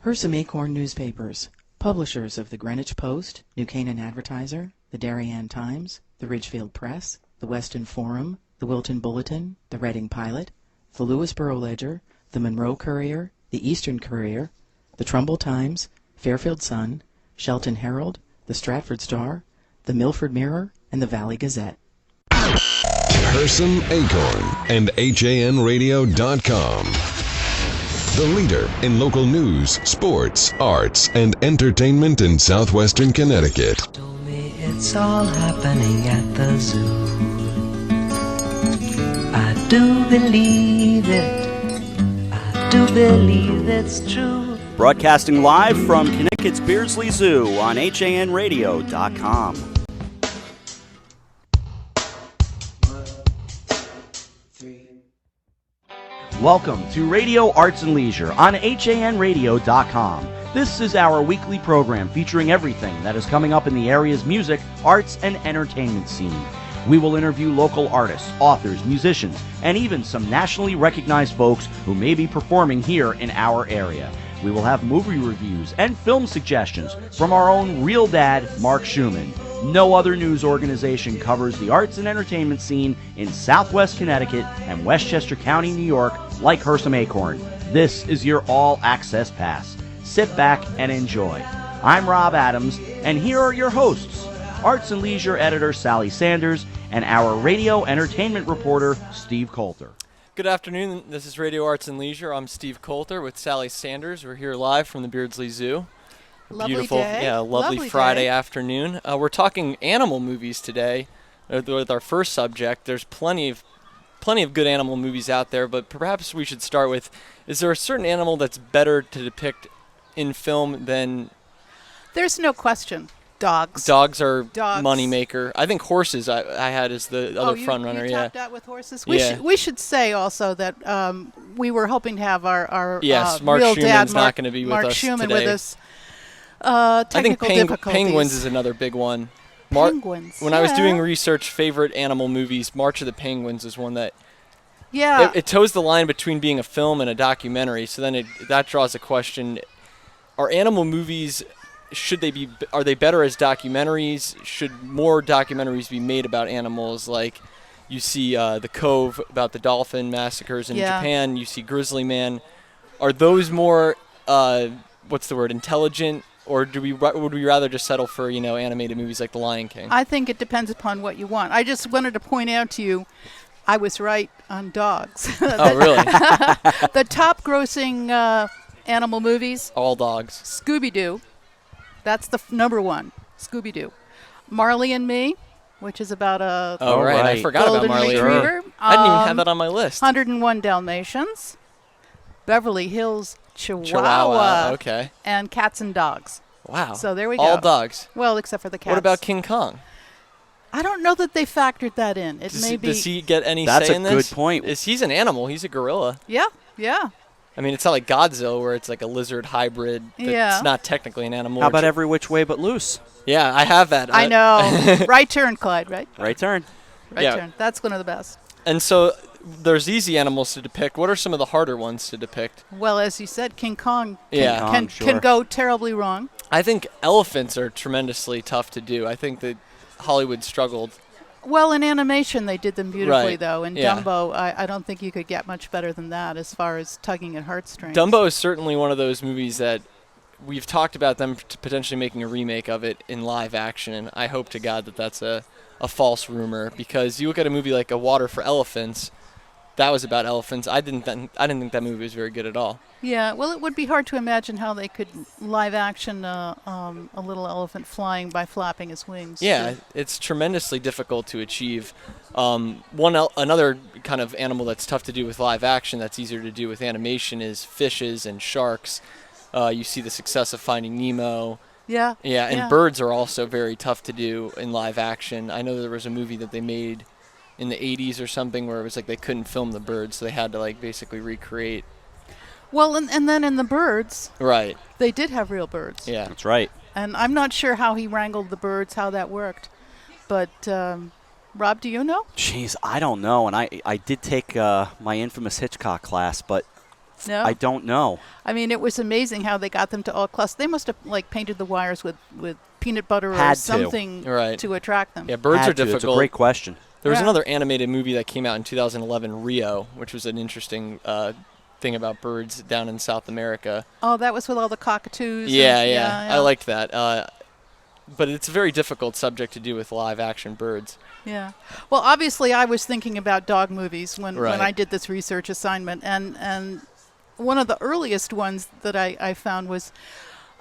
Hersam Acorn newspapers, publishers of the Greenwich Post, New Canaan Advertiser, the Darien Times, the Ridgefield Press, the Weston Forum, the Wilton Bulletin, the Reading Pilot, the Lewisboro Ledger, the Monroe Courier, the Eastern Courier, the Trumbull Times, Fairfield Sun, Shelton Herald, the Stratford Star, the Milford Mirror, and the Valley Gazette. Hersam Acorn and HANradio.com. The leader in local news, sports, arts, and entertainment in southwestern Connecticut. Told me it's all happening at the zoo. I do believe it. I do believe it's true. Broadcasting live from Connecticut's Beardsley Zoo on HANradio.com. Welcome to Radio Arts and Leisure on HANradio.com. This is our weekly program featuring everything that is coming up in the area's music, arts, and entertainment scene. We will interview local artists, authors, musicians, and even some nationally recognized folks who may be performing here in our area. We will have movie reviews and film suggestions from our own real dad, Mark Schumann. No other news organization covers the arts and entertainment scene in Southwest Connecticut and Westchester County, New York, like Hersam Acorn. This is your all-access pass. Sit back and enjoy. I'm Rob Adams, and here are your hosts, Arts and Leisure editor Sally Sanders and our radio entertainment reporter Steve Coulter. Good afternoon. This is Radio Arts and Leisure. I'm Steve Coulter with Sally Sanders. We're here live from the Beardsley Zoo. Lovely Beautiful, day. yeah, lovely Friday day. afternoon. We're talking animal movies today with our first subject. There's plenty of good animal movies out there, but perhaps we should start with, is there a certain animal that's better to depict in film than... There's no question. Dogs. Dogs are moneymaker. I think horses I had as the other front runner. You yeah. topped out with horses. We should say also that we were hoping to have our Mark real Schumann's dad, not going to be with Mark us Schumann today. with us. I think Technical difficulties. penguins is another big one. Penguins. When I was doing research, favorite animal movies, March of the Penguins is one that. Yeah. It toes the line between being a film and a documentary. So then that draws a question: are animal movies? Are they better as documentaries? Should more documentaries be made about animals? Like you see The Cove about the dolphin massacres in Japan. You see Grizzly Man. Are those more intelligent, or would we rather just settle for animated movies like The Lion King? I think it depends upon what you want. I just wanted to point out to you, I was right on dogs. Oh, really? The top grossing animal movies. All dogs. Scooby-Doo. That's the number one. Scooby-Doo. Marley and Me, which is about a right. I forgot about golden Marley. retriever. I didn't even have that on my list. 101 Dalmatians. Beverly Hills Chihuahua. Okay. And Cats and Dogs. Wow. So there we go. All dogs. Well, except for the cats. What about King Kong? I don't know that they factored that in. Does he get any say in this? That's a good point. He's an animal. He's a gorilla. Yeah. I mean, it's not like Godzilla where it's like a lizard hybrid. It's not technically an animal. How about Every Which Way But Loose? Yeah, I have that. I know. Right turn, Clyde, right? Right turn. Right turn. That's one of the best. And so there's easy animals to depict. What are some of the harder ones to depict? Well, as you said, King Kong can go terribly wrong. I think elephants are tremendously tough to do. I think that Hollywood struggled. Well, in animation, they did them beautifully, though. In Yeah. Dumbo, I don't think you could get much better than that as far as tugging at heartstrings. Dumbo is certainly one of those movies that we've talked about them potentially making a remake of it in live action, and I hope to God that that's a false rumor, because you look at a movie like A Water for Elephants, that was about elephants. I didn't think that movie was very good at all. Yeah, well, it would be hard to imagine how they could live action a little elephant flying by flapping his wings. Yeah, it's tremendously difficult to achieve. Another kind of animal that's tough to do with live action that's easier to do with animation is fishes and sharks. You see the success of Finding Nemo. Yeah. And birds are also very tough to do in live action. I know there was a movie that they made in the 80s or something where it was like they couldn't film the birds, so they had to like basically recreate. Well, and then in the birds, right, they did have real birds. Yeah, that's right. And I'm not sure how he wrangled the birds, how that worked. But, Rob, do you know? Jeez, I don't know. And I did take my infamous Hitchcock class, but No, I don't know. I mean, it was amazing how they got them to all cluster. They must have like painted the wires with peanut butter Had or to. something Right. to attract them. Yeah, birds Had are to. difficult. It's a great question. There was Yeah. another animated movie that came out in 2011, Rio, which was an interesting thing about birds down in South America. Oh, that was with all the cockatoos. Yeah. I liked that. But it's a very difficult subject to do with live action birds. Yeah. Well, obviously, I was thinking about dog movies when Right. I did this research assignment, and one of the earliest ones that I found was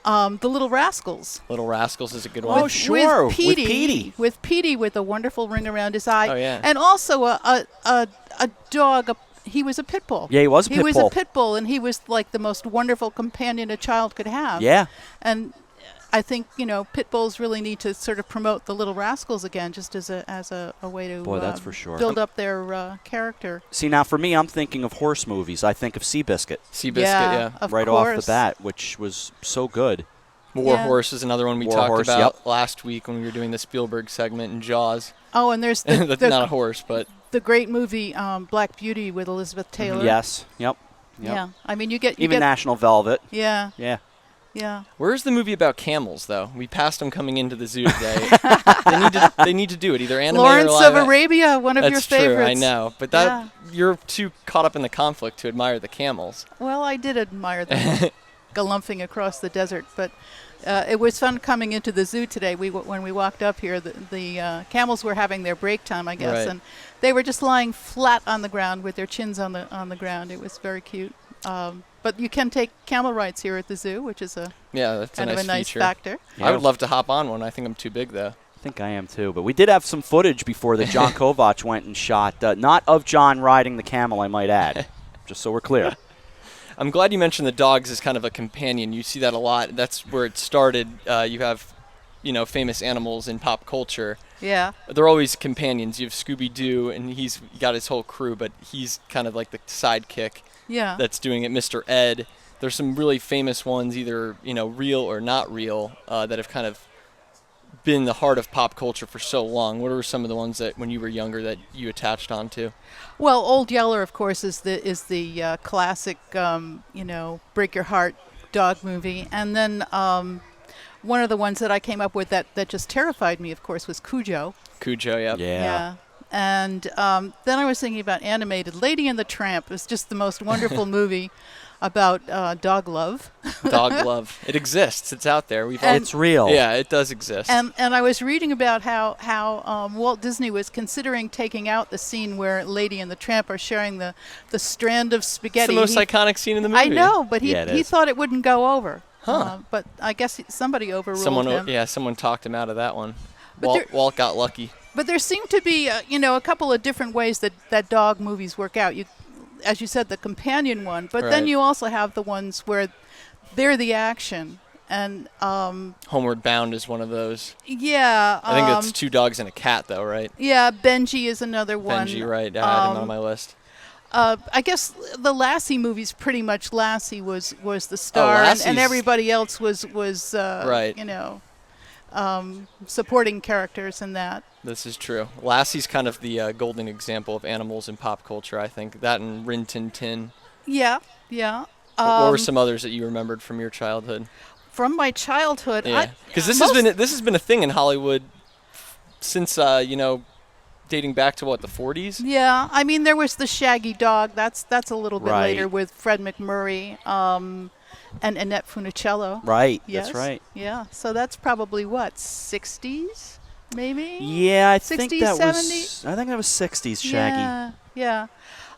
The Little Rascals. Little Rascals is a good one. Oh, sure. With With Petey. Petey. With Petey with a wonderful ring around his eye. Oh, yeah. And also a dog. He was a pit bull. Yeah, he was a pit He was bull. a pit bull, and he was like the most wonderful companion a child could have. Yeah. And I think, pit bulls really need to sort of promote the Little Rascals again, just as a way to Boy, that's for sure. build up their character. See, now for me, I'm thinking of horse movies. I think of Seabiscuit Seabiscuit, Yeah, yeah. of right off course. the bat, which was so good. War Yeah. Horse is another one we War talked Horse, about yep. last week when we were doing the Spielberg segment in Jaws. Oh, and there's the, That's the, not a horse, but the great movie Black Beauty with Elizabeth Taylor. Yes. Yep. Yeah. I mean, you get Even National Velvet. Yeah. Yeah. Yeah. where's the movie about camels, though? We passed them coming into the zoo today. they need to do it, either anime Lawrence or live of Arabia, one of your That's favorites. true, I know. But that you're too caught up in the conflict to admire the camels. Well, I did admire them galumphing across the desert, but it was fun coming into the zoo today. When we walked up here, the camels were having their break time, I guess, Right. and they were just lying flat on the ground with their chins on the ground. It was very cute. But you can take camel rides here at the zoo, which is Yeah, that's kind of a nice feature. factor. I would love to hop on one. I think I'm too big, though. I think I am too. But we did have some footage before that John Kovacs went and shot. Not of John riding the camel, I might add. Just so we're clear. I'm glad you mentioned the dogs as kind of a companion. You see that a lot. That's where it started. You have, famous animals in pop culture. Yeah. They're always companions. You have Scooby-Doo, and he's got his whole crew, but he's kind of like the sidekick Yeah. that's doing it. Mr. Ed. There's some really famous ones, either real or not real, that have kind of been the heart of pop culture for so long. What are some of the ones that, when you were younger, that you attached onto? Well, Old Yeller, of course, is the classic, break your heart dog movie, and then one of the ones that I came up with that just terrified me, of course, was Cujo. Cujo, yeah. Yeah. And then I was thinking about animated. Lady and the Tramp is just the most wonderful movie about dog love. Dog love. It exists. It's out there. It's real. Yeah, it does exist. And I was reading about how Walt Disney was considering taking out the scene where Lady and the Tramp are sharing the strand of It's spaghetti. the most iconic scene in the movie. I know, but he Yeah, it he is. thought it wouldn't go over. Huh. But I guess somebody overruled him. Someone talked him out of that one. But Walt got lucky. But there seem to be, a couple of different ways that dog movies work out. As you said, the companion one, but then Right. you also have the ones where they're the action. And Homeward Bound is one of those. yeah, I think that's two dogs and a cat, though, right? yeah. Benji is another one. Benji, right? I had him on my list. I guess the Lassie movies, pretty much Lassie was the star, and Lassie's- everybody else was Right. supporting characters in that. This is true. Lassie's kind of the golden example of animals in pop culture, I think. That and Rin Tin Tin. Yeah, yeah. What were some others that you remembered from your childhood? From my childhood? Yeah, because this most- has been a thing in Hollywood since dating back to what, the 40s? Yeah, I mean there was the Shaggy Dog. That's a little bit Right. later with Fred McMurray and Annette Funicello. Right. Yes. That's right. Yeah, so that's probably what, 60s, maybe. Yeah, I 60s, think that 70s? was. I think that was 60s Shaggy. Yeah, yeah.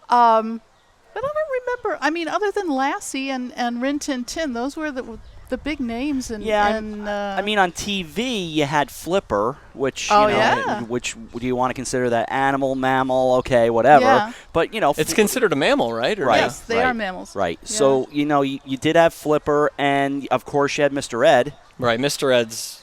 But I don't remember. I mean, other than Lassie and Rin Tin Tin, those were the big names. And Yeah, and, I mean, on TV you had Flipper, which Oh, you know, yeah. which do you want to consider that animal, mammal? Okay, whatever. Yeah. But It's considered a mammal, right? Or Right. no? yes, they are mammals. right. Yeah. So you did have Flipper, and of course you had Mr. Ed. Right. Mr. Ed's.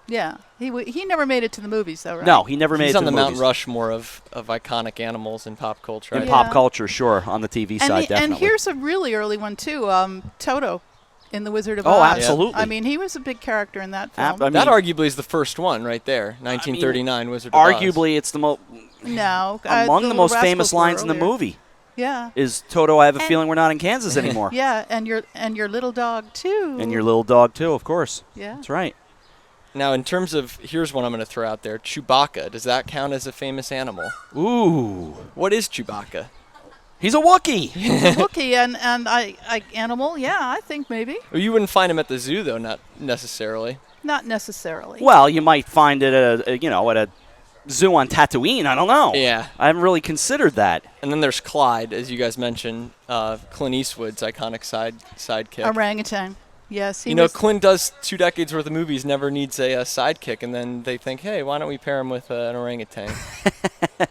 Yeah, he never made it to the movies though, right? No, he never made He's it on to the the Mount movies. Rushmore of iconic animals in pop culture. In I pop Yeah. culture, sure. On the TV side, definitely. And here's a really early one too. Toto in The Wizard of Oh, Oz. absolutely. I mean, he was a big character in that film. I mean, that arguably is the first one right there, 1939 Wizard of Oz. arguably, it's the most no, among the Little most Rascals famous were lines in the earlier. movie. Yeah. is Toto, I have a feeling we're not in Kansas anymore. Yeah, and your little dog too. And your little dog, too, of course. Yeah. That's right. Now, in terms of, here's one I'm going to throw out there. Chewbacca, does that count as a famous animal? Ooh. What is Chewbacca? He's a Wookiee. Wookiee and animal. Yeah, I think maybe. Well, you wouldn't find him at the zoo, though, not necessarily. Not necessarily. Well, you might find it at a zoo on Tatooine. I don't know. Yeah. I haven't really considered that. And then there's Clyde, as you guys mentioned, Clint Eastwood's iconic sidekick. Orangutan. Yes, You know, Clint does 2 decades worth of movies, never needs a sidekick, and then they think, hey, why don't we pair him with an orangutan?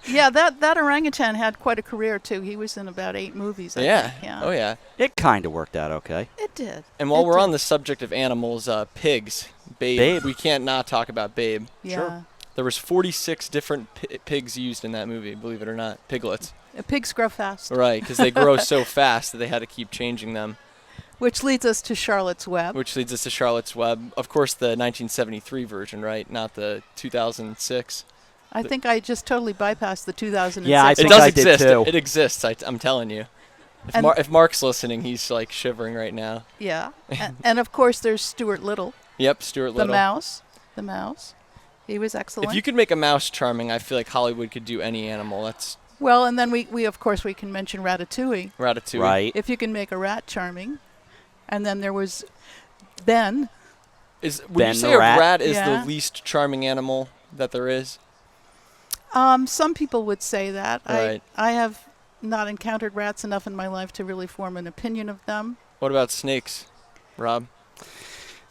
Yeah, that orangutan had quite a career too. He was in about 8 movies. I think. Yeah. Oh yeah. It kind of worked out okay. It did. And while It we're did. on the subject of animals, pigs, Babe. We can't not talk about Babe. Yeah. Sure. There was 46 different pigs used in that movie, believe it or not. Piglets. Pigs grow fast. Right, because they grow so fast that they had to keep changing them. Which leads us to Charlotte's Web. Which leads us to Charlotte's Web. Of course, the 1973 version, right? Not the 2006. I think I just totally bypassed the 2006. Yeah, I It think does I did exist. too. It exists. I'm telling you. And- If Mark's listening, he's like shivering right now. Yeah. And of course there's Stuart Little, Yep, Stuart the Little. mouse. The mouse. He was excellent. If you could make a mouse charming, I feel like Hollywood could do any animal. That's Well, and then we of course we can mention Ratatouille. Ratatouille. Right. If you can make a rat charming. And then there was Ben. Would Ben you the say a rat? rat is Yeah. the least charming animal that there is? Some people would say that. Right. I have not encountered rats enough in my life to really form an opinion of them. What about snakes, Rob?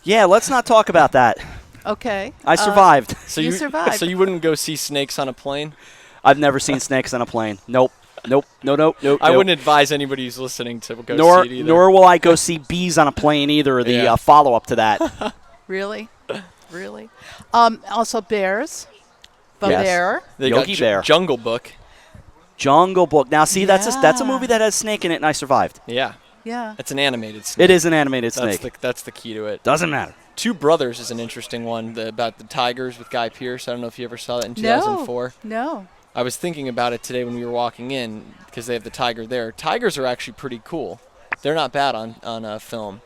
Yeah, let's not talk about that. Okay. I survived. So You survived. So you wouldn't go see snakes on a plane? I've never seen snakes on a plane. Nope. No. I wouldn't advise anybody who's listening to go Nor see it either. nor will I go see bees on a plane either. The Yeah. follow-up to that. Really? Really? Also bears. The Yes. bear. They Yogi got Bear. Jungle Book. Jungle Book. Now, see, that's a Yeah. movie that has snake in it, and I survived. Yeah, Yeah. it's an animated snake. It is an animated That's snake. that's the key to it. Doesn't matter. Two Brothers is an interesting one about the tigers with Guy Pearce. I don't know if you ever saw that in 2004. No. I was thinking about it today when we were walking in because they have the tiger there. Tigers are actually pretty cool. They're not bad on film,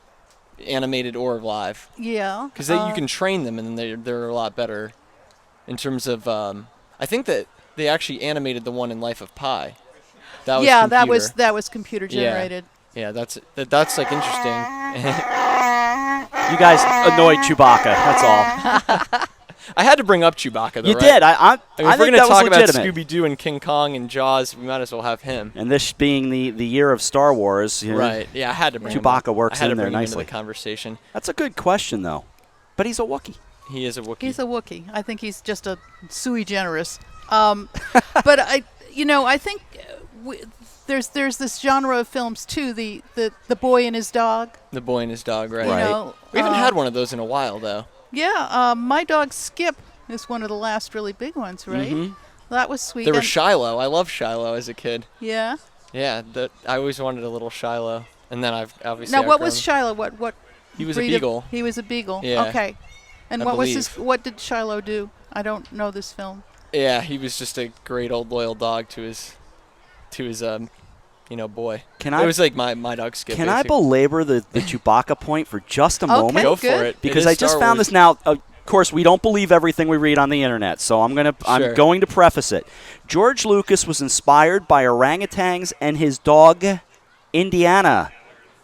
animated or live, Yeah. because you can train them and they're a lot better in terms of. I think that they actually animated the one in Life of Pi. That was computer. that was computer generated. Yeah, that's like interesting. You guys annoyed Chewbacca. That's all. I had to bring up Chewbacca, though. You right? did. I I mean, if think we're going to that was talk about legitimate. Scooby-Doo and King Kong and Jaws, we might as well have him. And this being the year of Star Wars, you know, Right. Yeah, I had to bring Chewbacca him. works I had in to there bring him into nicely. the conversation. That's a good question, though. But he's a Wookiee. He is a Wookiee. He's a Wookiee. I think he's just a sui generis. But I think there's this genre of films too. The boy and his dog. The boy and his dog, right? You Right. know, We haven't had one of those in a while, though. Yeah. My dog Skip is one of the last really big ones, right? Mm-hmm. That was sweet. There was And- Shiloh. I loved Shiloh as a kid. yeah. Yeah, I always wanted a little Shiloh. And then I've obviously Now, what was outgrown- Shiloh? What? He was a breed of- beagle. He was a beagle. Yeah. Okay. And I what was believe. his? What did Shiloh do? I don't know this film. Yeah, he was just a great old loyal dog to his boy. Can It I was like my dog Skip. can I basically. belabbe the Chewbacca point for just a Okay. moment? Go good. for it. Because It I is just Star found Wars. this now. Of course, we don't believe everything we read on the internet, so I'm Sure. going to preface it. George Lucas was inspired by orangutans and his dog Indiana,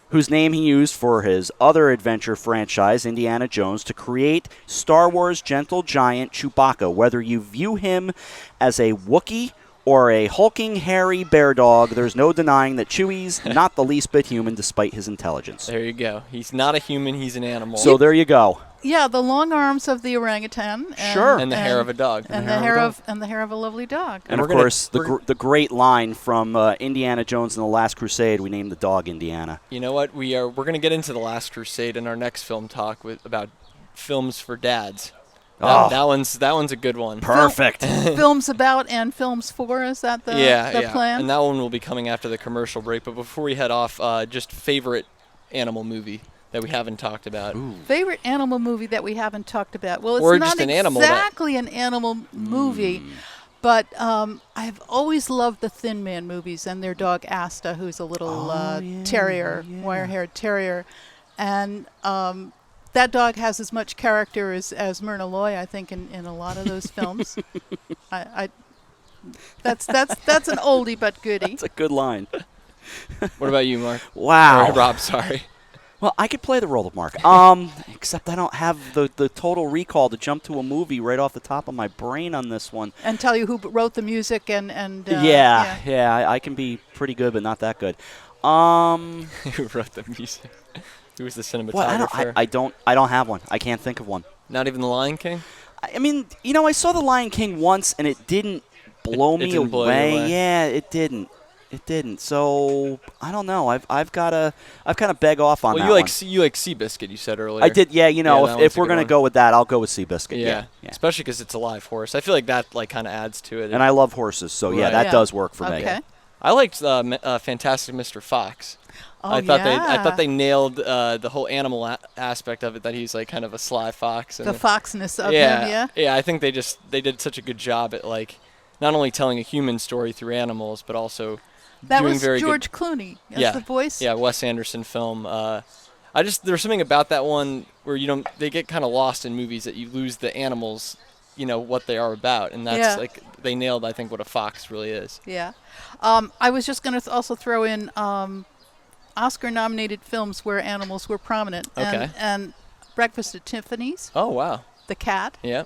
whose name he used for his other adventure franchise, Indiana Jones, to create Star Wars gentle giant Chewbacca. Whether you view him as a Wookiee or a hulking, hairy bear dog, there's no denying that Chewie's not the least bit human despite his intelligence. There you go. He's not a human. He's an animal. So there you go. Yeah, the long arms of the orangutan. And, Sure. and the hair of a dog. And the hair of a lovely dog. And we're of gonna- course, the great line from Indiana Jones and the Last Crusade, we named the dog Indiana. You know what? We're going to get into The Last Crusade in our next film talk about films for dads. Oh. That one's a good one. Perfect. Films about and films for, is that the plan? And that one will be coming after the commercial break. But before we head off, just favorite animal movie that we haven't talked about. Favorite animal movie that we haven't talked about? Well, it's Or not just an animal that- exactly an animal movie, But I've always loved the Thin Man movies and their dog Asta, who's a little terrier, wire-haired terrier. And that dog has as much character as Myrna Loy, I think, in a lot of those films. That's an oldie but goodie. That's a good line. What about you, Mark? Wow. Or Rob, sorry. Well, I could play the role of Mark, except I don't have the total recall to jump to a movie right off the top of my brain on this one. And tell you who wrote the music and I can be pretty good, but not that good. Who wrote the music? Who was the cinematographer? I don't have one. I can't think of one. Not even The Lion King? I mean, I saw The Lion King once, and it didn't blow me didn't blow you away. Yeah, it didn't. It didn't. So I don't know. I've got to beg off on that. Well, one. you like Seabiscuit, you said earlier. I did. Yeah, if we're gonna go go with that, I'll go with Seabiscuit. Yeah. Yeah. Especially because it's a live horse. I feel like that kind of adds to it. And I love horses, so that does work for me. Okay. I liked Fantastic Mr. Fox. Oh, I thought they nailed the whole animal aspect of it. That he's like kind of a sly fox. The foxness of him. Yeah. Yeah. I think they did such a good job at like not only telling a human story through animals, but also that doing was very George good. Clooney as the voice. Yeah, Wes Anderson film. There's something about that one where they get kind of lost in movies that you lose the animals, what they are about, and that's like they nailed, I think, what a fox really is. Yeah. I was just going to also throw in Oscar-nominated films where animals were prominent. Okay. And Breakfast at Tiffany's. Oh, wow. The Cat. Yeah.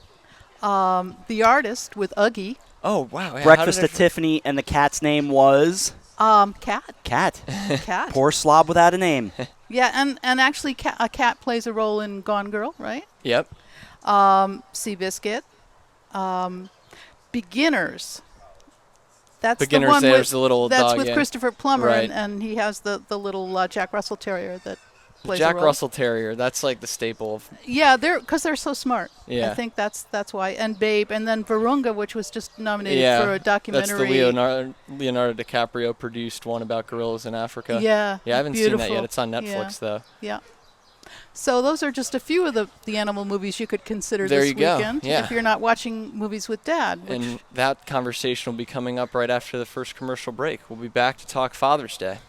The Artist with Uggy. Oh, wow. Yeah, Breakfast at Tiffany, and the cat's name was? Cat. Cat. Cat. Poor slob without a name. Yeah, and actually a cat plays a role in Gone Girl, right? Yep. Seabiscuit. Beginners. That's Beginners, the one there's the little that's dog, with yeah. Christopher Plummer, Right. and he has the little Jack Russell Terrier that plays a Jack role. Russell Terrier. That's like the staple of. Yeah, because they're so smart. Yeah. I think that's why. And Babe, and then Virunga, which was just nominated for a documentary. That's the Leonardo DiCaprio produced one about gorillas in Africa. Yeah. Yeah, I haven't beautiful. seen that yet. It's on Netflix though. Yeah. So those are just a few of the animal movies you could consider There this you go. weekend Yeah. if you're not watching movies with Dad. And that conversation will be coming up right after the first commercial break. We'll be back to talk Father's Day.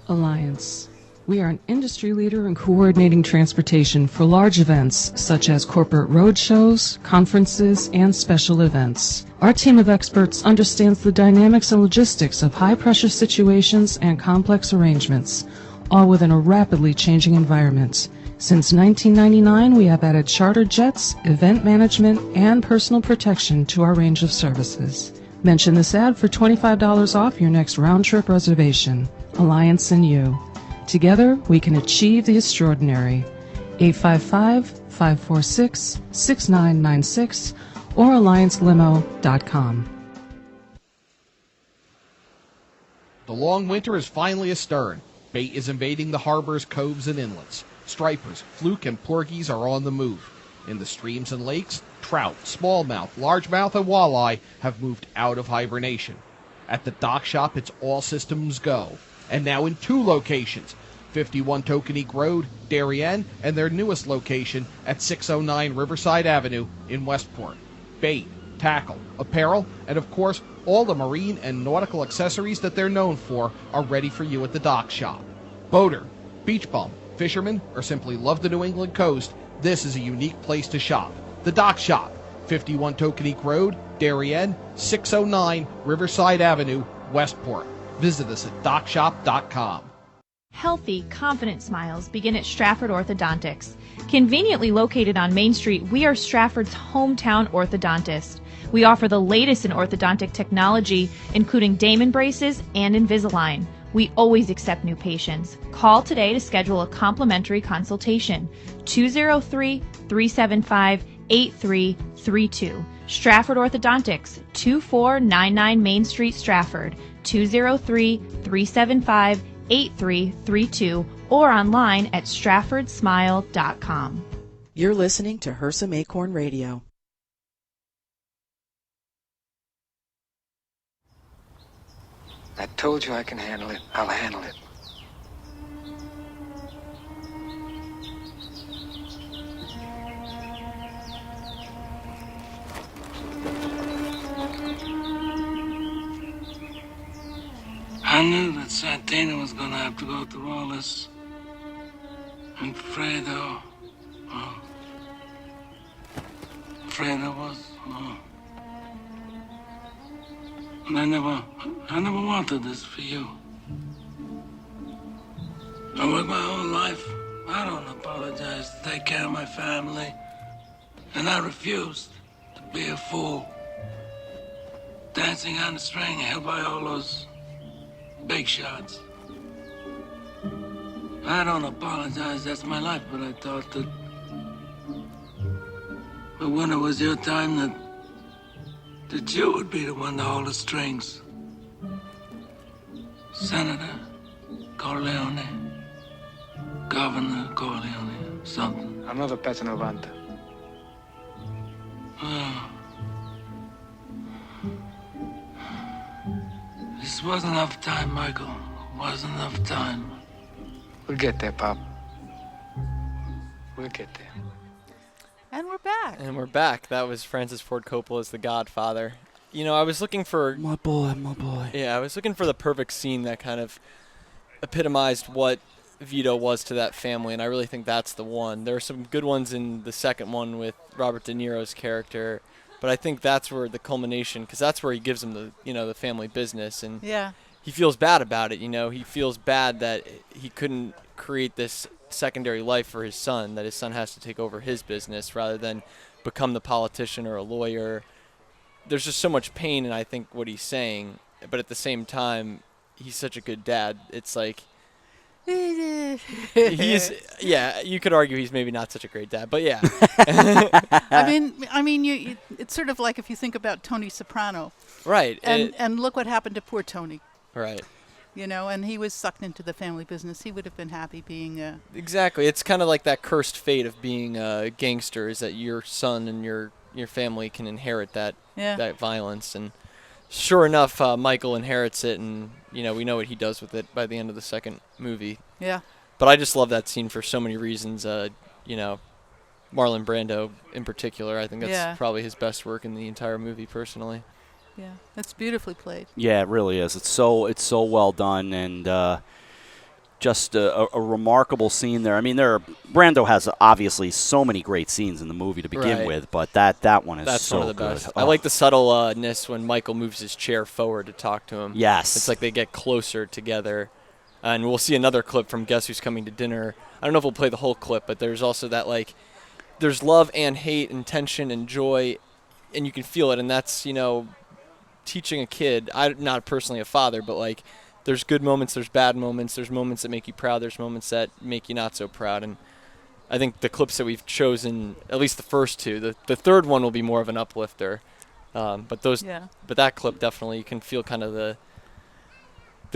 Alliance. We are an industry leader in coordinating transportation for large events such as corporate road shows, conferences, and special events. Our team of experts understands the dynamics and logistics of high-pressure situations and complex arrangements, all within a rapidly changing environment. Since 1999, we have added charter jets, event management, and personal protection to our range of services. Mention this ad for $25 off your next round-trip reservation. Alliance and you. Together, we can achieve the extraordinary. 855-546-6996 or alliancelimo.com. The long winter is finally astern. Bait is invading the harbors, coves, and inlets. Stripers, fluke, and porgies are on the move. In the streams and lakes, trout, smallmouth, largemouth, and walleye have moved out of hibernation. At the dock shop, it's all systems go. And now in 2 locations, 51 Tokenique Road, Darien, and their newest location at 609 Riverside Avenue in Westport. Bait, tackle, apparel, and of course, all the marine and nautical accessories that they're known for are ready for you at the dock shop. Boater, beach bum, fisherman, or simply love the New England coast, this is a unique place to shop. The Dock Shop, 51 Tokenique Road, Darien, 609 Riverside Avenue, Westport. Visit us at dockshop.com. Healthy, confident smiles begin at Stratford Orthodontics. Conveniently located on Main Street, we are Stratford's hometown orthodontist. We offer the latest in orthodontic technology, including Damon braces and Invisalign. We always accept new patients. Call today to schedule a complimentary consultation. 203-375-8332. Stratford Orthodontics, 2499 Main Street, Stratford. 203-375-8332 or online at stratfordsmile.com. You're listening to Hersam Acorn Radio. I told you I can handle it. I'll handle it. knew that Santina was gonna have to go through all this. And Fredo, oh. Fredo was, oh. And I never wanted this for you. I worked my whole life. I don't apologize to take care of my family. And I refused to be a fool. Dancing on the string held by all those big shots. I don't apologize, that's my life, but I thought that but when it was your time that you would be the one to hold the strings. Senator Corleone, Governor Corleone, something. I'm not a Petanovanto. Oh. This wasn't enough time, Michael. Wasn't enough time. We'll get there, Pop. We'll get there. And we're back. And we're back. That was Francis Ford Coppola's The Godfather. You know, I was looking for... My boy, my boy. Yeah, I was looking for the perfect scene that kind of epitomized what Vito was to that family, and I really think that's the one. There are some good ones in the second one with Robert De Niro's character, but I think that's where the culmination, because that's where he gives him the family business, and he feels bad about it. He feels bad that he couldn't create this secondary life for his son, that his son has to take over his business rather than become the politician or a lawyer. There's just so much pain in, I think, what he's saying, but at the same time, he's such a good dad. It's like you could argue he's maybe not such a great dad, but yeah. I mean, it's sort of like if you think about Tony Soprano, right? And look what happened to poor Tony, right? And he was sucked into the family business. He would have been happy being a... Exactly. It's kind of like that cursed fate of being a gangster, is that your son and your family can inherit that violence. And sure enough, Michael inherits it, and we know what he does with it by the end of the second movie. Yeah. But I just love that scene for so many reasons. Marlon Brando in particular, I think that's probably his best work in the entire movie, personally. Yeah, that's beautifully played. Yeah, it really is. It's so well done, and just a remarkable scene there. I mean, Brando has obviously so many great scenes in the movie to begin with, but that one is that's so one of the good. best. I like the subtleness when Michael moves his chair forward to talk to him. Yes. It's like they get closer together. And we'll see another clip from Guess Who's Coming to Dinner. I don't know if we'll play the whole clip, but there's also that, there's love and hate and tension and joy, and you can feel it, and that's, teaching a kid. I'm not personally a father, but there's good moments, there's bad moments, there's moments that make you proud, there's moments that make you not so proud. And I think the clips that we've chosen, at least the first two, the third one will be more of an uplifter. But that clip definitely, you can feel kind of the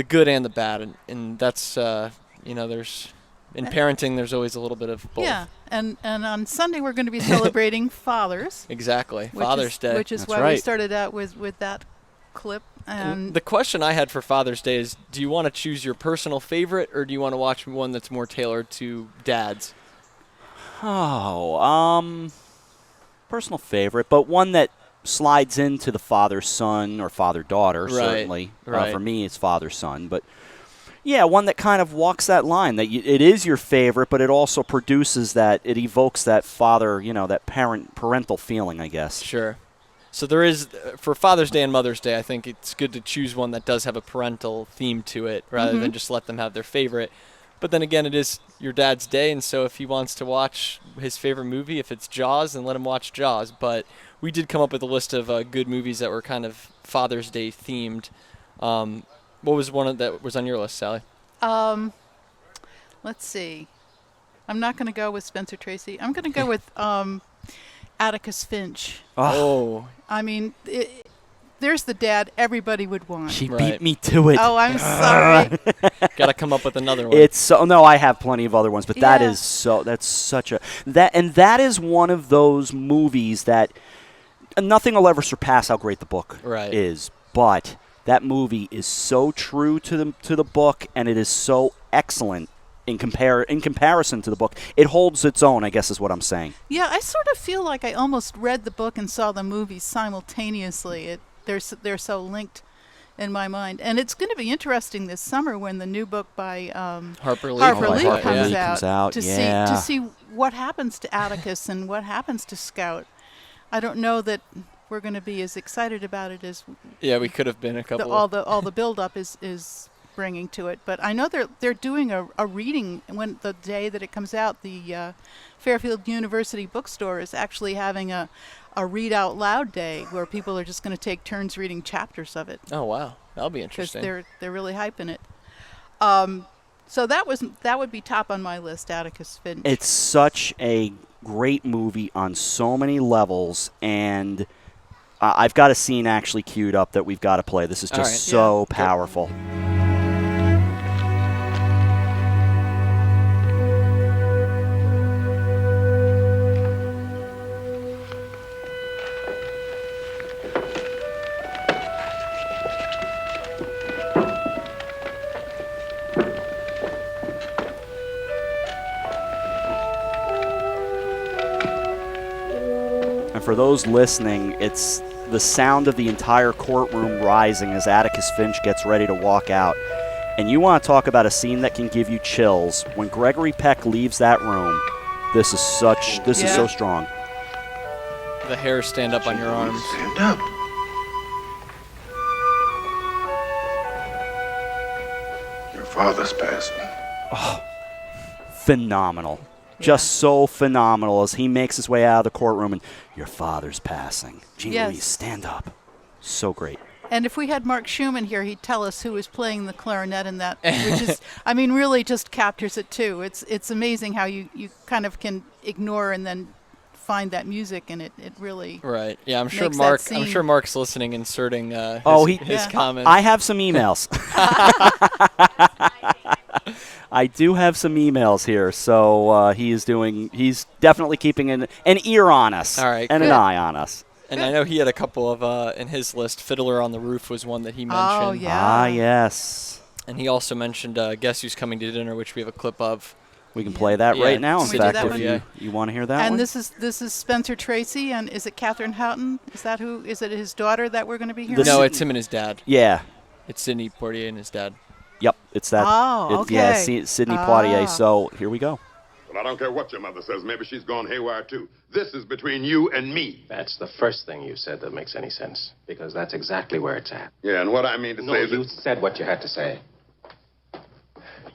good and the bad, and that's there's in parenting there's always a little bit of both. Yeah, and on Sunday we're going to be celebrating Fathers. Exactly, Father's Day. Which is why we started out with that clip. And the question I had for Father's Day is, do you want to choose your personal favorite, or do you want to watch one that's more tailored to dads? Personal favorite, but one that slides into the father-son or father-daughter, certainly. Right. For me, it's father-son. But, yeah, one that kind of walks that line, that it is your favorite, but it also produces that, it evokes that father, that parental feeling, I guess. Sure. So there is, for Father's Day and Mother's Day, I think it's good to choose one that does have a parental theme to it, rather than just let them have their favorite. But then again, it is your dad's day, and so if he wants to watch his favorite movie, if it's Jaws, then let him watch Jaws. But we did come up with a list of good movies that were kind of Father's Day themed. What was one that was on your list, Sally? Let's see. I'm not going to go with Spencer Tracy. I'm going to go with Atticus Finch. Oh. I mean, there's the dad everybody would want. She beat me to it. Oh, I'm sorry. Got to come up with another one. I have plenty of other ones, but that is one of those movies that nothing will ever surpass how great the book is. But that movie is so true to the book, and it is so excellent in comparison to the book. It holds its own, I guess is what I'm saying. Yeah, I sort of feel like I almost read the book and saw the movie simultaneously. They're so linked in my mind. And it's going to be interesting this summer when the new book by Harper Lee, comes out to see what happens to Atticus and what happens to Scout. I don't know that we're going to be as excited about it as we could have been a couple. All the build up is bringing to it. But I know they're doing a reading when the day that it comes out. The Fairfield University bookstore is actually having a read out loud day where people are just going to take turns reading chapters of it. Oh wow, that'll be interesting. Because they're really hyping it. So that would be top on my list, Atticus Finch. It's such a great movie on so many levels, and I've got a scene actually queued up that we've got to play. This is just so powerful. For those listening, it's the sound of the entire courtroom rising as Atticus Finch gets ready to walk out. And you want to talk about a scene that can give you chills. When Gregory Peck leaves that room, this is so strong. The hairs stand up on your arms. Stand up. Your father's passing. Oh, phenomenal. Just so phenomenal as he makes his way out of the courtroom and your father's passing. Jean Louise, stand up. So great. And if we had Mark Schumann here, he'd tell us who was playing the clarinet in that, which is, I mean, really just captures it too. It's amazing how you kind of can ignore and then find that music, and it really right. Yeah, I'm sure Mark's listening, inserting his comments. I have some emails. I do have some emails here, so he's definitely keeping an ear on us. All right, and an eye on us. And I know he had a couple of in his list. Fiddler on the Roof was one that he mentioned. Oh, yeah. Ah, yes. And he also mentioned Guess Who's Coming to Dinner, which we have a clip of. We can play that right now, in fact, if one? you want to hear that and one. this is Spencer Tracy, and is it Catherine Houghton? Is it his daughter that we're going to be hearing? No, it's him and his dad. Yeah. It's Sidney Poitier and his dad. Yep, it's that. Oh, okay. Yeah, Sidney Poitier. So here we go. Well, I don't care what your mother says. Maybe she's gone haywire, too. This is between you and me. That's the first thing you said that makes any sense, because that's exactly where it's at. Yeah, and what I mean to say is... No, you said what you had to say.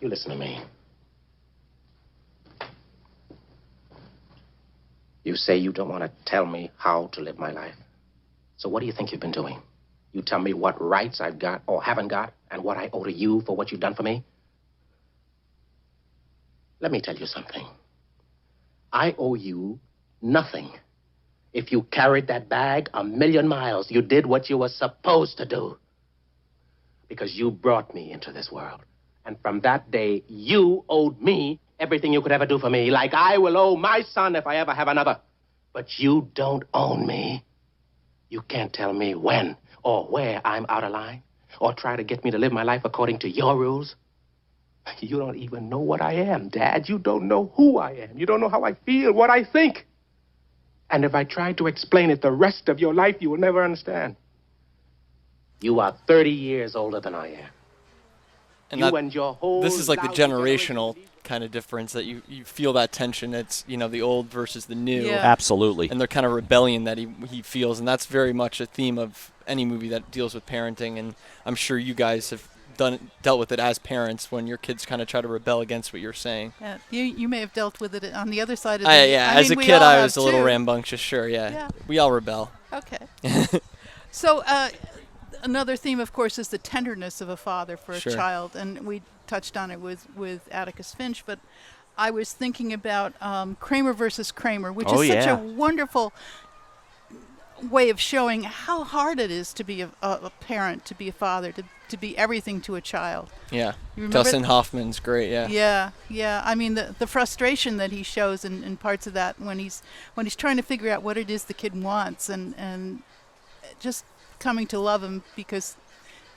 You listen to me. You say you don't want to tell me how to live my life. So what do you think you've been doing? You tell me what rights I've got or haven't got, and what I owe to you for what you've done for me? Let me tell you something. I owe you nothing. If you carried that bag 1,000,000 miles, you did what you were supposed to do. Because you brought me into this world. And from that day, you owed me everything you could ever do for me, like I will owe my son if I ever have another. But you don't own me. You can't tell me when or where I'm out of line, or try to get me to live my life according to your rules. You don't even know what I am, Dad. You don't know who I am. You don't know how I feel, what I think. And if I try to explain it the rest of your life, you will never understand. You are 30 years older than I am. And your whole this is like the generational kind of difference, that you feel that tension. It's, the old versus the new. Yeah. Absolutely. And the kind of rebellion that he feels, and that's very much a theme of any movie that deals with parenting, and I'm sure you guys have dealt with it as parents when your kids kind of try to rebel against what you're saying. Yeah, you may have dealt with it on the other side of the... as a kid I was a little rambunctious, sure, yeah. We all rebel. Okay. So another theme, of course, is the tenderness of a father for a child, and we touched on it with Atticus Finch, but I was thinking about Kramer versus Kramer, which is such a wonderful way of showing how hard it is to be a parent, to be a father, to be everything to a child. Yeah. Dustin Hoffman's great, yeah. Yeah. I mean, the frustration that he shows in parts of that when he's trying to figure out what it is the kid wants, and just coming to love him because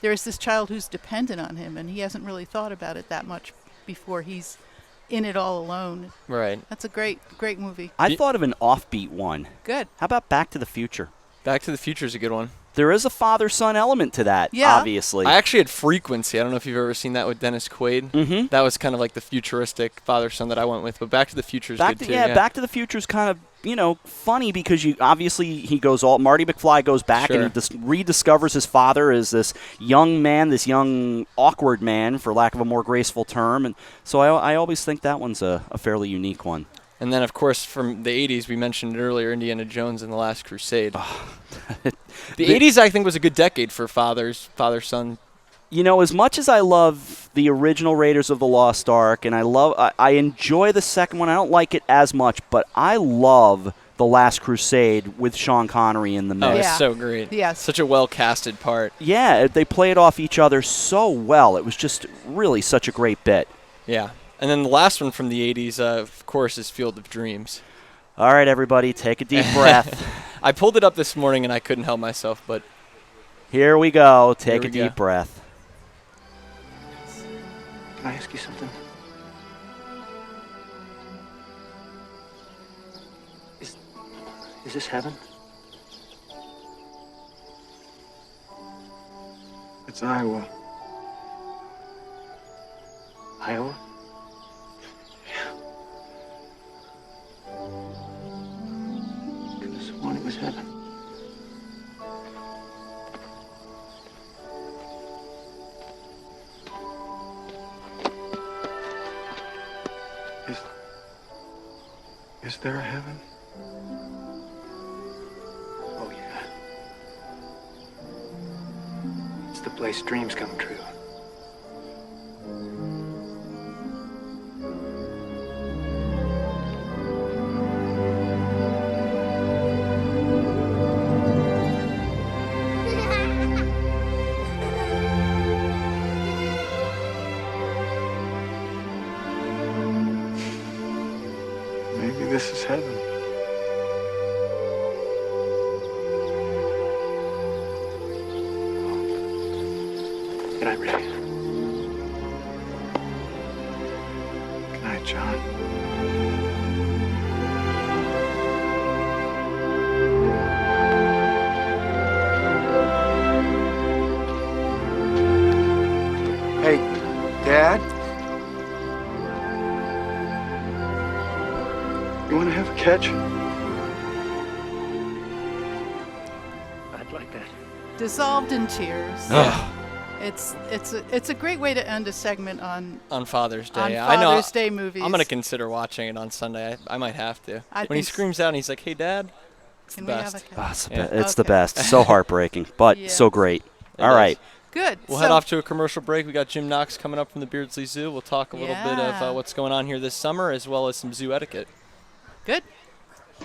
there's this child who's dependent on him, and he hasn't really thought about it that much before he's in it all alone. Right. That's a great movie. I thought of an offbeat one. Good. How about Back to the Future? Back to the Future is a good one. there is a father-son element to that, obviously. I actually had Frequency. I don't know if you've ever seen that with Dennis Quaid. Mm-hmm. That was kind of like the futuristic father-son that I went with, but Back to the Future is good too. Yeah, Back to the Future is kind of, funny because Marty McFly goes back and he rediscovers his father as this young awkward man, for lack of a more graceful term. And so I always think that one's a fairly unique one. And then, of course, from the 80s, we mentioned it earlier, Indiana Jones and the Last Crusade. The 80s, I think, was a good decade for father-son. As much as I love the original Raiders of the Lost Ark, and I enjoy the second one, I don't like it as much, but I love The Last Crusade with Sean Connery in the mix. Oh, it's so great. Yes. Such a well-casted part. Yeah, they played off each other so well. It was just really such a great bit. Yeah. And then the last one from the 80s, of course, is Field of Dreams. All right, everybody, take a deep breath. I pulled it up this morning, and I couldn't help myself, but... Here we go. Take a deep breath. Can I ask you something? Is this heaven? It's Iowa. Iowa? Could have sworn it was heaven. Is there a heaven? Oh, yeah. It's the place dreams come true. Maybe this is heaven. Good night, Ray. Good night, John. Hey, Dad? You want to have a catch? I'd like that. Dissolved in tears. Ugh. It's a great way to end a segment on Father's Day. On Father's Day movies. I'm going to consider watching it on Sunday. I might have to. When he think screams out and he's like, "Hey, Dad," it's the Can we have best. a catch? It's the best. So heartbreaking, but so great. All right. Good. We'll head off to a commercial break. We got Jim Knox coming up from the Beardsley Zoo. We'll talk a little bit of what's going on here this summer, as well as some zoo etiquette. Good.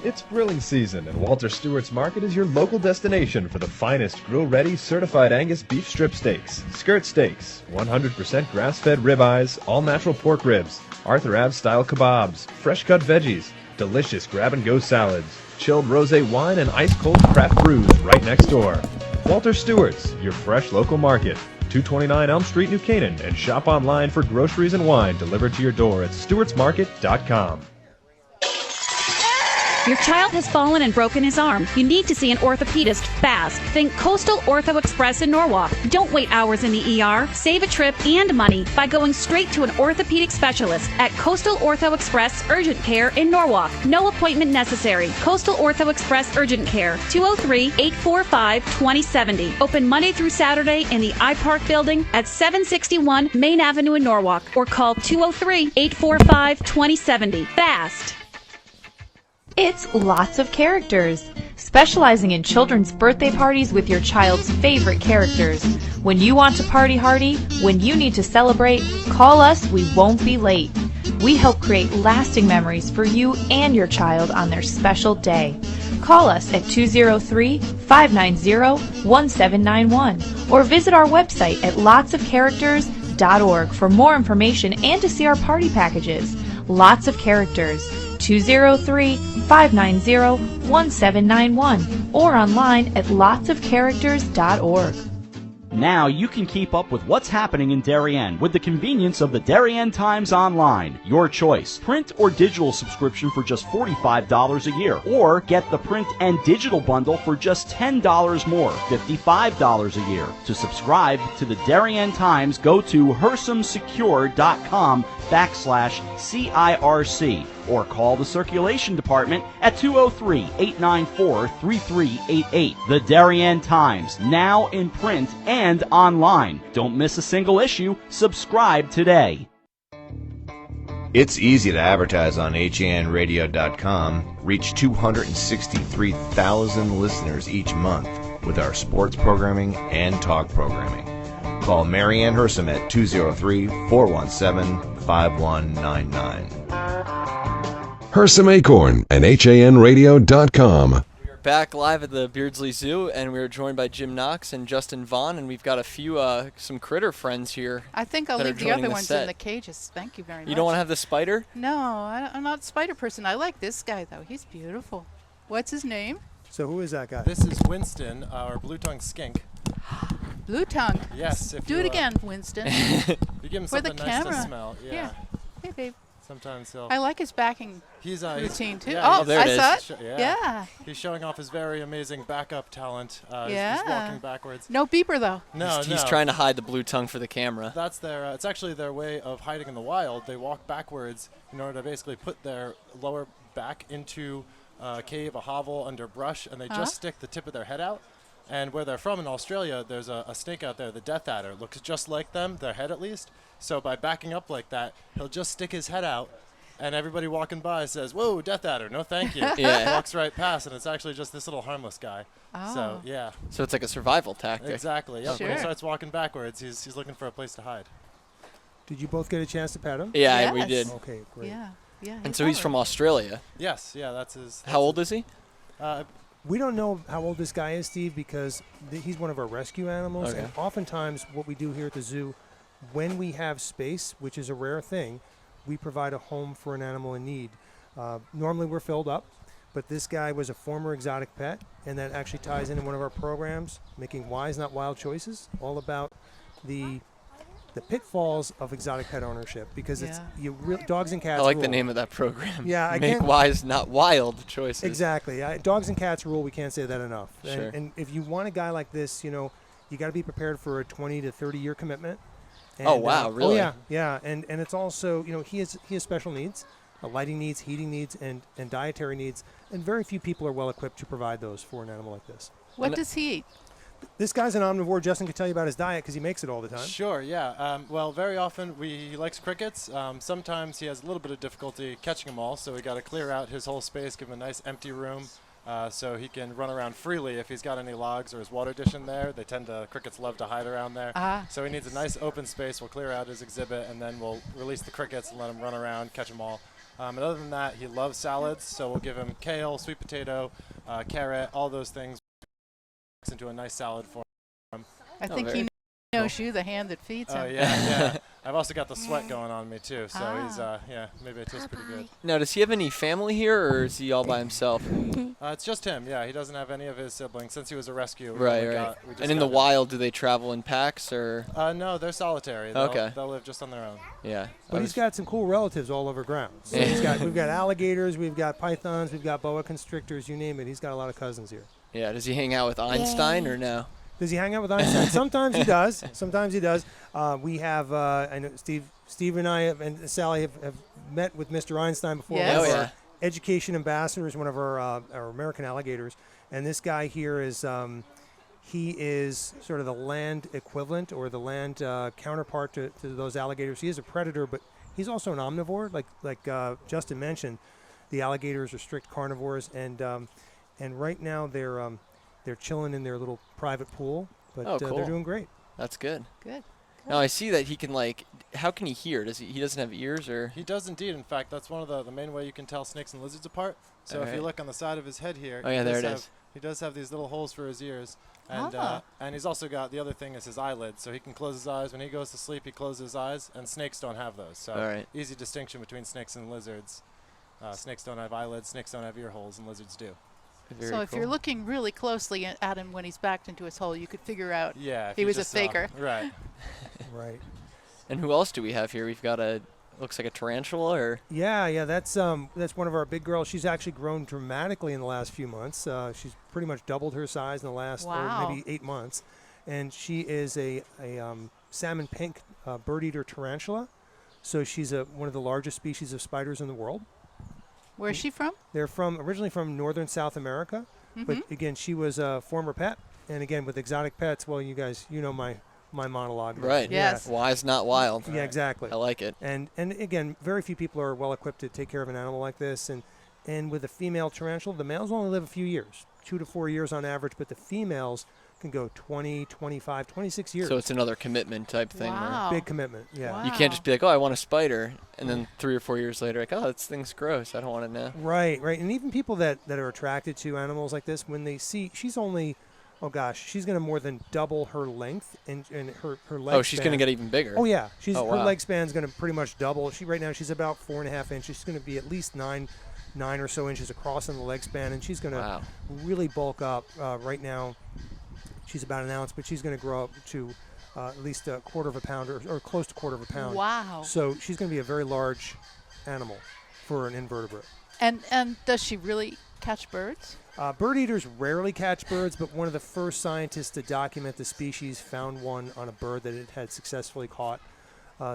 It's grilling season, and Walter Stewart's Market is your local destination for the finest grill-ready certified Angus beef strip steaks, skirt steaks, 100% grass-fed ribeyes, all-natural pork ribs, Arthur Ave-style kebabs, fresh-cut veggies, delicious grab-and-go salads, chilled rosé wine, and ice-cold craft brews right next door. Walter Stewart's, your fresh local market. 229 Elm Street, New Canaan, and shop online for groceries and wine delivered to your door at stewartsmarket.com. Your child has fallen and broken his arm. You need to see an orthopedist fast. Think Coastal Ortho Express in Norwalk. Don't wait hours in the ER. Save a trip and money by going straight to an orthopedic specialist at Coastal Ortho Express Urgent Care in Norwalk. No appointment necessary. Coastal Ortho Express Urgent Care, 203-845-2070. Open Monday through Saturday in the iPark building at 761 Main Avenue in Norwalk, or call 203-845-2070. Fast. It's Lots of Characters, specializing in children's birthday parties with your child's favorite characters. When you want to party hardy, when you need to celebrate, call us, we won't be late. We help create lasting memories for you and your child on their special day. Call us at 203-590-1791 or visit our website at lotsofcharacters.org for more information and to see our party packages. Lots of Characters, 203-590-1791 or online at lotsofcharacters.org. Now you can keep up with what's happening in Darien with the convenience of the Darien Times Online. Your choice. Print or digital subscription for just $45 a year. Or get the print and digital bundle for just $10 more, $55 a year. To subscribe to the Darien Times, go to hersamsecure.com/CIRC or call the circulation department at 203-894-3388. The Darien Times, now in print and online. Don't miss a single issue. Subscribe today. It's easy to advertise on HANradio.com, reach 263,000 listeners each month with our sports programming and talk programming. Call Marianne Hersam at 203-417-5199. Hersam Acorn and HANradio.com. Back live at the Beardsley Zoo, and we're joined by Jim Knox and Justin Vaughn, and we've got a few some critter friends here. I think I'll leave the other ones in the cages. Thank you very much. You don't want to have the spider? No, I'm not a spider person. I like this guy, though. He's beautiful. What's his name? So who is that guy? This is Winston, our blue-tongued skink. Blue tongue. Yes. Do it again, Winston. You give him For something the nice camera. to smell. Yeah. Hey, babe. Sometimes he'll. I like his backing he's, routine, too. Yeah, there it is. Yeah. He's showing off his very amazing backup talent. He's walking backwards. No beeper, though. No, He's trying to hide the blue tongue for the camera. That's their. It's actually their way of hiding in the wild. They walk backwards in order to basically put their lower back into a cave, a hovel, under brush, and they just stick the tip of their head out. And where they're from in Australia, there's a snake out there, the death adder. Looks just like them, their head at least. So by backing up like that, he'll just stick his head out, and everybody walking by says, "Whoa, death adder, no thank you." Walks right past, and it's actually just this little harmless guy. So, yeah. So it's like a survival tactic. Exactly, yep. Sure. When he starts walking backwards, he's looking for a place to hide. Did you both get a chance to pet him? Yeah, we did. Okay, great. Yeah. And so he's from Australia. Yes, yeah, that's his. How old is he? We don't know how old this guy is, Steve, because he's one of our rescue animals. Okay. And oftentimes what we do here at the zoo, when we have space, which is a rare thing, we provide a home for an animal in need. Normally we're filled up, but this guy was a former exotic pet, and that actually ties into one of our programs, Making Wise, Not Wild Choices, all about the pitfalls of exotic pet ownership, because it's dogs and cats I like rule. the name of that program. Yeah, Make wise, not wild choices. Exactly. Dogs and cats rule. We can't say that enough. Sure. And if you want a guy like this, you got to be prepared for a 20 to 30 year commitment. And, oh wow, really? Oh yeah. And it's also, he has special needs, lighting needs, heating needs, and dietary needs, and very few people are well equipped to provide those for an animal like this. What does he eat? This guy's an omnivore. Justin can tell you about his diet because he makes it all the time. Sure, yeah. Well, very often he likes crickets. Sometimes he has a little bit of difficulty catching them all, so we got to clear out his whole space, give him a nice empty room, so he can run around freely. If he's got any logs or his water dish in there, crickets love to hide around there. So he needs a nice open space. We'll clear out his exhibit, and then we'll release the crickets and let him run around, catch them all. And other than that, he loves salads, so we'll give him kale, sweet potato, carrot, all those things into a nice salad for him. I think he knows you, the hand that feeds him. Oh, yeah. I've also got the sweat going on me, too, so he's, maybe it tastes pretty good. Now, does he have any family here, or is he all by himself? It's just him, yeah. He doesn't have any of his siblings since he was a rescue. Right. And in the wild, do they travel in packs, or? No, they're solitary. They'll live just on their own. Yeah. But he's got some cool relatives all over ground. So we've got alligators, we've got pythons, we've got boa constrictors, you name it. He's got a lot of cousins here. Yeah. Does he hang out with Einstein or no? Does he hang out with Einstein? Sometimes he does. Sometimes he does. We have, I know Steve and I and Sally have met with Mr. Einstein before. Yes. One of our education ambassadors, one of our American alligators. And this guy here is, he is sort of the land equivalent or the land counterpart to those alligators. He is a predator, but he's also an omnivore. Like Justin mentioned, the alligators are strict carnivores, and right now they're chilling in their little private pool, but cool. they're doing great. That's good. Good. Now I see that he can how can he hear? He doesn't have ears, or? He does indeed. In fact, that's one of the main way you can tell snakes and lizards apart. So if you look on the side of his head here, he does have these little holes for his ears, and he's also got, the other thing is his eyelids, so he can close his eyes. When he goes to sleep, he closes his eyes, and snakes don't have those. So easy distinction between snakes and lizards. Snakes don't have eyelids, snakes don't have ear holes, and lizards do. Very So if you're cool. looking really closely at him when he's backed into his hole, you could figure out Yeah, if he you was a just saw- faker. right. Right. And who else do we have here? We've got looks like a tarantula, or Yeah, that's one of our big girls. She's actually grown dramatically in the last few months. She's pretty much doubled her size in the last Wow. maybe 8 months, and she is a salmon pink bird eater tarantula. So she's one of the largest species of spiders in the world. Where's she from? They're originally from northern South America, but again, she was a former pet, and again with exotic pets. Well, you guys, my monologue. right? Yes. Wise, not wild. Yeah, exactly. I like it. And again, very few people are well equipped to take care of an animal like this. And with a female tarantula, the males only live a few years, 2 to 4 years on average, but the females can go 20, 25, 26 years. So it's another commitment type thing. Wow. Big commitment. Yeah. Wow. You can't just be like, oh, I want a spider, and then 3 or 4 years later, like, oh, this thing's gross. I don't want it now. Right. And even people that are attracted to animals like this, when they see she's only, oh gosh, she's going to more than double her length and her leg. Oh, she's span. going to get even bigger. Oh yeah, Oh, her wow. leg span's going to pretty much double. Right now she's about 4.5 inches. She's going to be at least nine or so inches across in the leg span, and she's going to Wow. really bulk up. Right now, she's about an ounce, but she's going to grow up to at least a quarter of a pound or close to quarter of a pound. Wow. So she's going to be a very large animal for an invertebrate. And does she really catch birds? Bird eaters rarely catch birds, but one of the first scientists to document the species found one on a bird that it had successfully caught.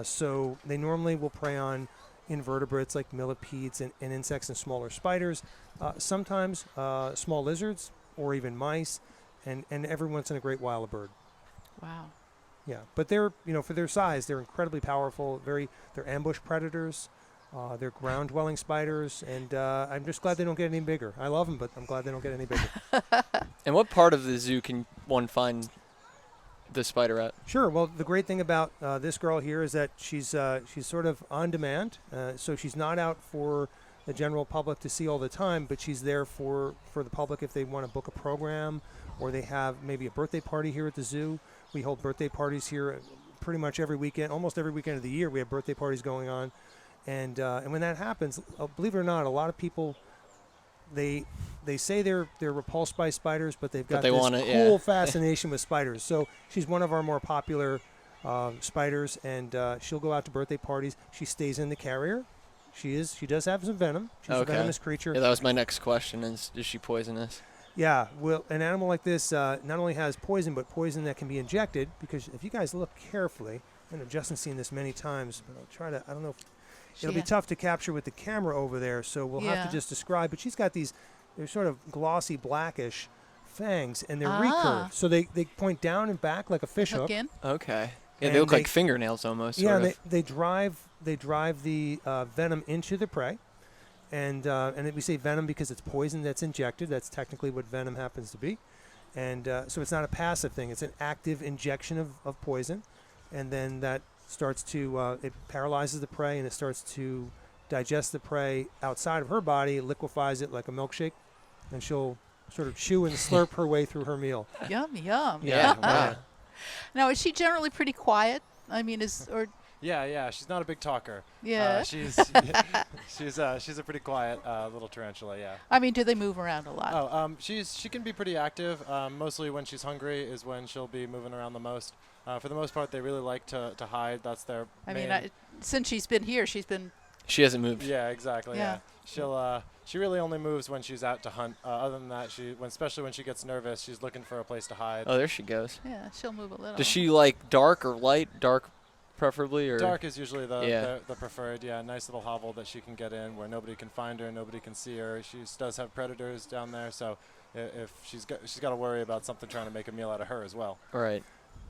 So they normally will prey on invertebrates like millipedes and insects and smaller spiders, sometimes small lizards or even mice, and every once in a great while a bird. Wow. Yeah, but they're, for their size, they're incredibly powerful. They're ambush predators. They're ground-dwelling spiders, and I'm just glad they don't get any bigger. I love them, but I'm glad they don't get any bigger. And what part of the zoo can one find the spider at? Sure. Well, the great thing about this girl here is that she's sort of on demand, so she's not out for the general public to see all the time, but she's there for the public if they want to book a program or they have maybe a birthday party here at the zoo. We hold birthday parties here pretty much every weekend, almost every weekend of the year. We have birthday parties going on. And when that happens, believe it or not, a lot of people, they say they're repulsed by spiders, but they've got this cool fascination with spiders. So she's one of our more popular spiders, and she'll go out to birthday parties. She stays in the carrier. She does have some venom. She's a venomous creature. Yeah, that was my next question: is she poisonous? Yeah, well, an animal like this not only has poison, but poison that can be injected. Because if you guys look carefully, I know Justin's seen this many times, but I'll try to. I don't know if it'll be tough to capture with the camera over there, so we'll have to just describe. But she's got they're sort of glossy, blackish fangs, and they're recurved. So they point down and back like a fish hook. Okay. Yeah, they look like fingernails almost. Yeah, sort of. they drive the venom into the prey. And we say venom because it's poison that's injected. That's technically what venom happens to be. And so it's not a passive thing. It's an active injection of poison. And then that starts to, it paralyzes the prey, and it starts to digest the prey outside of her body, liquefies it like a milkshake, and she'll sort of chew and slurp her way through her meal. Yum, yum. Yeah. Wow. Now, is she generally pretty quiet? I mean, Yeah, she's not a big talker. Yeah. She's a pretty quiet little tarantula. Yeah. I mean, do they move around a lot? Oh, she can be pretty active. Mostly when she's hungry is when she'll be moving around the most. For the most part, they really like to hide. That's their. Since she's been here, She hasn't moved. Yeah, exactly. Yeah. She really only moves when she's out to hunt. Other than that, especially when she gets nervous, she's looking for a place to hide. Oh, there she goes. Yeah, she'll move a little. Does she like dark or light? Dark, preferably, or dark is usually the preferred. Yeah, nice little hovel that she can get in where nobody can find her, nobody can see her. She does have predators down there, so if she's got to worry about something trying to make a meal out of her as well. Right.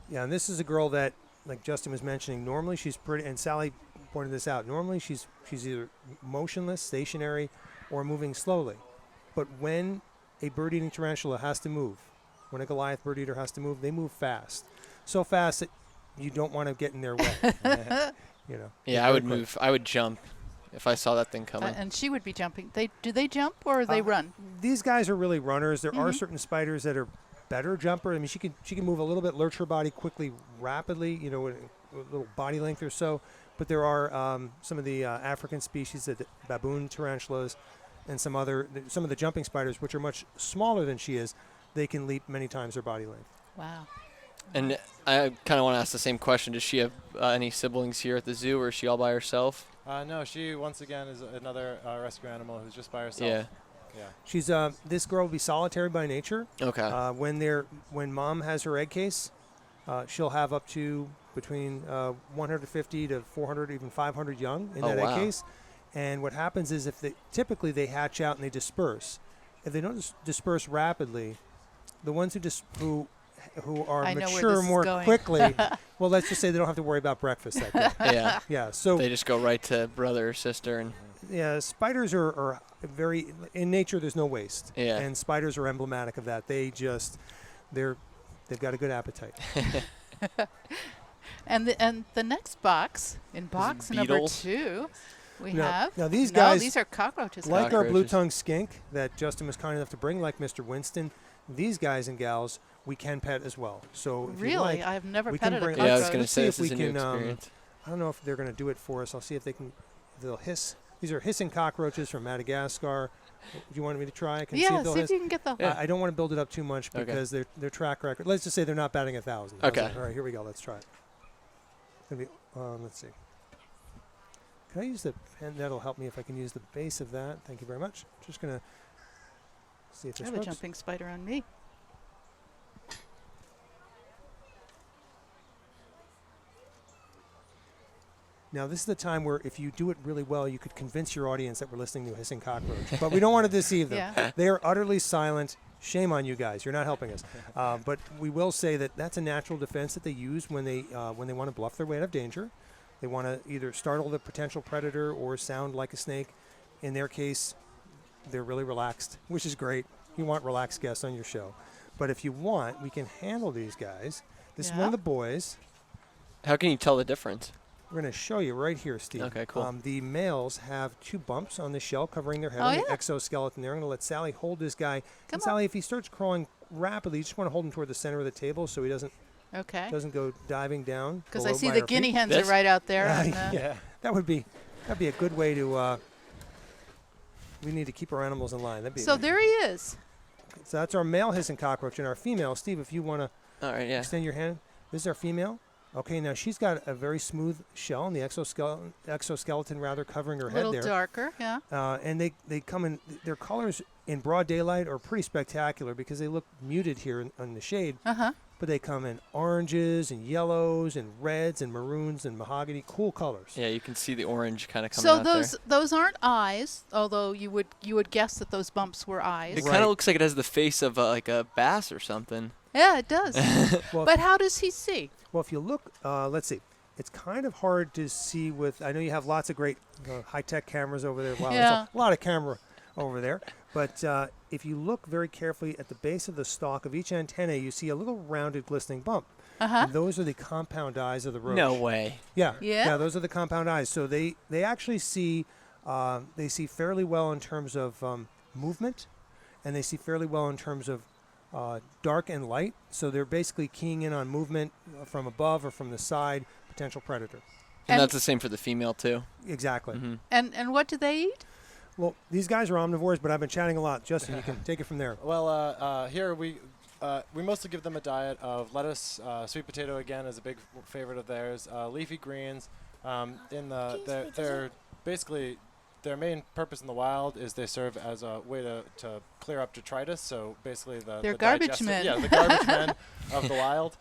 Yeah, and this is a girl that, like Justin was mentioning, normally she's pretty, and Sally pointed this out, normally she's either motionless, stationary, or moving slowly. But when a bird-eating tarantula has to move, when a Goliath bird eater has to move, they move fast. So fast that you don't want to get in their way. Yeah, I would move. I would jump if I saw that thing coming. And she would be jumping. Do they jump or they run? These guys are really runners. There are certain spiders that are better jumper. I mean, she can move a little bit, lurch her body quickly, rapidly, with a little body length or so. But there are some of the African species, the baboon tarantulas, and some of the jumping spiders, which are much smaller than she is, they can leap many times her body length. Wow. And I kind of want to ask the same question. Does she have any siblings here at the zoo, or is she all by herself? No, she once again is another rescue animal who's just by herself. Yeah. Yeah. She's this girl will be solitary by nature. Okay. When mom has her egg case, she'll have up to between 150 to 400, even 500 young in that egg case. And what happens is typically they hatch out and they disperse. If they don't disperse rapidly, the ones who are mature more quickly, well, let's just say they don't have to worry about breakfast that day. Yeah. Yeah. So they just go right to brother or sister. And yeah, spiders are very, in nature there's no waste. Yeah. And spiders are emblematic of that. They've got a good appetite. And the next box, in box number 2, we have. Now these guys. These are cockroaches. Like our blue-tongued skink that Justin was kind enough to bring, like Mr. Winston, these guys and gals we can pet as well. So if really, like, I've never we petted can a bring, cockroach. Yeah, I was going to say if this we is a new can. experience. I don't know if they're going to do it for us. I'll see if they can. They'll hiss. These are hissing cockroaches from Madagascar. Do you want me to try? I can see if they'll see hiss. if you can get the. I don't want to build it up too much because their track record. Let's just say they're not batting 1,000. Okay. All right, here we go. Let's try it. Let's see. Can I use the pen? That'll help me if I can use the base of that. Thank you very much. Just going to see if this I have works. a jumping spider on me. Now, this is the time where if you do it really well, you could convince your audience that we're listening to a hissing cockroach. But we don't want to deceive them. Yeah. They are utterly silent. Shame on you guys. You're not helping us. But we will say that that's a natural defense that they use when they want to bluff their way out of danger. They want to either startle the potential predator or sound like a snake. In their case, they're really relaxed, which is great. You want relaxed guests on your show. But if you want, we can handle these guys. This is one of the boys. How can you tell the difference? We're going to show you right here, Steve. Okay, cool. The males have 2 bumps on the shell covering their head Oh, on the yeah. exoskeleton there. I'm going to let Sally hold this guy. Come And Sally, if he starts crawling rapidly, you just want to hold him toward the center of the table so he doesn't go diving down. Because I see the guinea hens are right out there. Yeah, that'd be a good way to. We need to keep our animals in line. That'd be so there he is. So that's our male hissing cockroach, and our female, Steve. If you want to extend your hand, this is our female. Okay, now she's got a very smooth shell on the exoskeleton rather covering her head there. A little darker, yeah. And they come in, their colors in broad daylight are pretty spectacular because they look muted here in the shade. Uh-huh. But they come in oranges and yellows and reds and maroons and mahogany, cool colors. Yeah, you can see the orange kind of coming out there. So those aren't eyes, although you would guess that those bumps were eyes. It kind of looks like it has the face of like a bass or something. Yeah, it does. But how does he see? Well, if you look, let's see. It's kind of hard to see with, I know you have lots of great high-tech cameras over there. Wow, there's a lot of camera over there. But if you look very carefully at the base of the stalk of each antenna, you see a little rounded glistening bump. And those are the compound eyes of the roach. No way. Yeah, those are the compound eyes. So they actually see, they see fairly well in terms of movement, and they see fairly well in terms of dark and light. So they're basically keying in on movement from above or from the side, potential predator. And that's the same for the female too. Exactly. Mm-hmm. And what do they eat? Well, these guys are omnivores, but I've been chatting a lot. Justin, you can take it from there. Well, here we mostly give them a diet of lettuce, sweet potato again is a big favorite of theirs, leafy greens. They're basically their main purpose in the wild is they serve as a way to clear up detritus. So basically they're garbage men. Yeah, the garbage men of the wild.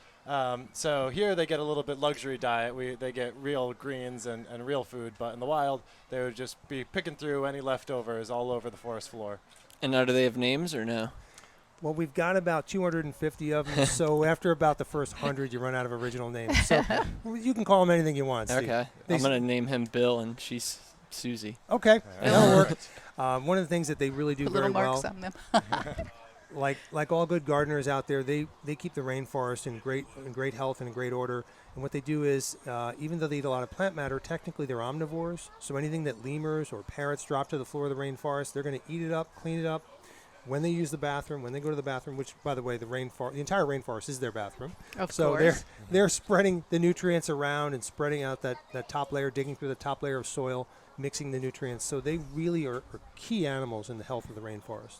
So here they get a little bit luxury diet. They get real greens and real food, but in the wild they would just be picking through any leftovers all over the forest floor. And now do they have names or no? Well, we've got about 250 of them, so after about the first 100, you run out of original names. So you can call them anything you want, Steve. Okay. I'm going to name him Bill, and she's Susie. Okay. That'll work. One of the things that they really do Put very little marks well, on them. like all good gardeners out there, they keep the rainforest in great health and in great order. And what they do is, even though they eat a lot of plant matter, technically they're omnivores. So anything that lemurs or parrots drop to the floor of the rainforest, they're going to eat it up, clean it up, when they use the bathroom, when they go to the bathroom, which, by the way, the entire rainforest is their bathroom. Of so course. they're spreading the nutrients around and spreading out that top layer, digging through the top layer of soil, mixing the nutrients. So they really are key animals in the health of the rainforest.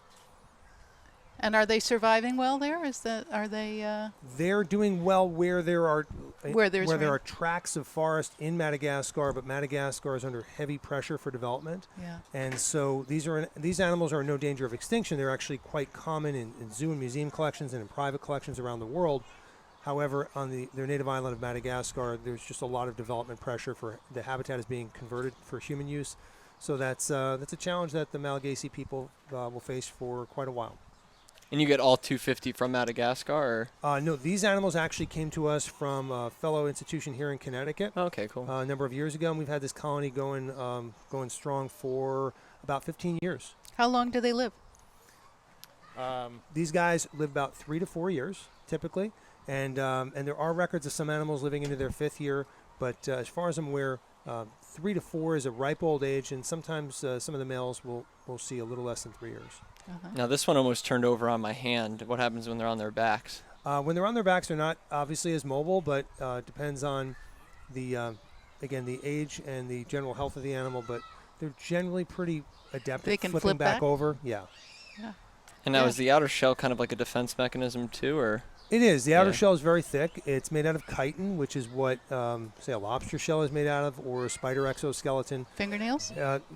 And are they surviving well there? Are they? They're doing well where there are there are tracts of forest in Madagascar, but Madagascar is under heavy pressure for development. Yeah. And so these animals are in no danger of extinction. They're actually quite common in zoo and museum collections and in private collections around the world. However, on their native island of Madagascar, there's just a lot of development pressure for the habitat is being converted for human use. So that's a challenge that the Malagasy people will face for quite a while. And you get all 250 from Madagascar? Or? No, these animals actually came to us from a fellow institution here in Connecticut. Okay, cool. A number of years ago, and we've had this colony going strong for about 15 years. How long do they live? These guys live about 3 to 4 years, typically. And there are records of some animals living into their 5th year. But as far as I'm aware, 3 to 4 is a ripe old age, and sometimes some of the males will see a little less than 3 years. Now, this one almost turned over on my hand. What happens when they're on their backs? When they're on their backs, they're not obviously as mobile, but depends on the age and the general health of the animal. But they're generally pretty adept at flipping flip back over. Yeah. And now, is the outer shell kind of like a defense mechanism too, or? It is. The outer shell is very thick. It's made out of chitin, which is what, say, a lobster shell is made out of, or a spider exoskeleton. Fingernails?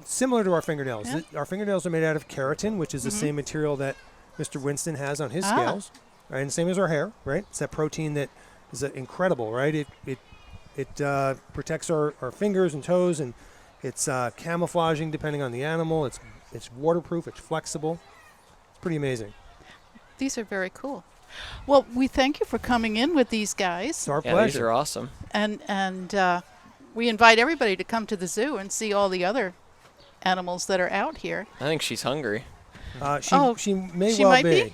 Similar to our fingernails. Yeah. Our fingernails are made out of keratin, which is the same material that Mr. Winston has on his scales. Right? And same as our hair, right? It's that protein that is incredible, right? It protects our fingers and toes, and it's camouflaging depending on the animal. It's waterproof. It's flexible. It's pretty amazing. These are very cool. Well, we thank you for coming in with these guys. It's our pleasure. These are awesome. And we invite everybody to come to the zoo and see all the other animals that are out here. I think she's hungry. She may she well might be.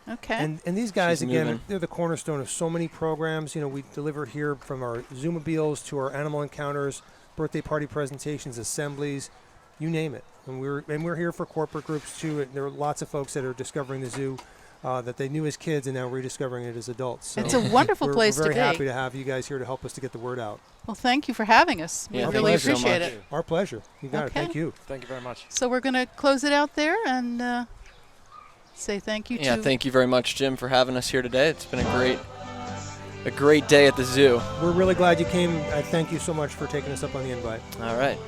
Okay. And these guys, She's again, moving. they're the cornerstone of so many programs. You know, we deliver here from our Zoomobiles to our animal encounters, birthday party presentations, assemblies, you name it. And we're here for corporate groups too. There are lots of folks that are discovering the zoo that they knew as kids and now rediscovering it as adults. So it's a wonderful place to be. We're very happy to have you guys here to help us to get the word out. Well, thank you for having us. Yeah, we really appreciate it. Our pleasure. You got it. Thank you. Thank you very much. So we're going to close it out there and say thank you to... Yeah, thank you very much, Jim, for having us here today. It's been a great day at the zoo. We're really glad you came. I thank you so much for taking us up on the invite. All right.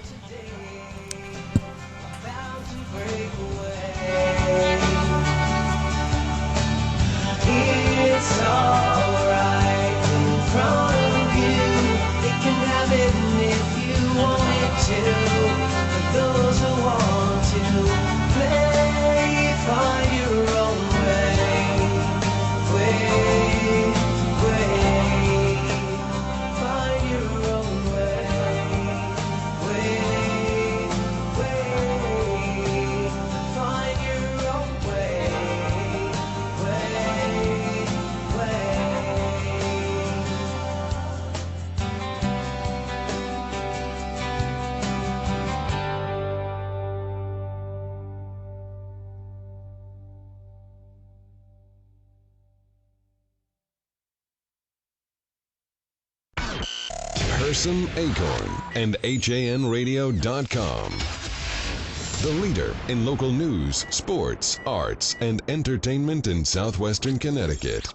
It's alright in front of you. You can have it if you want it to. For those who want to play, find your own way. Find your own way. Find your own way. Hersam Acorn and HANradio.com. The leader in local news, sports, arts, and entertainment in southwestern Connecticut.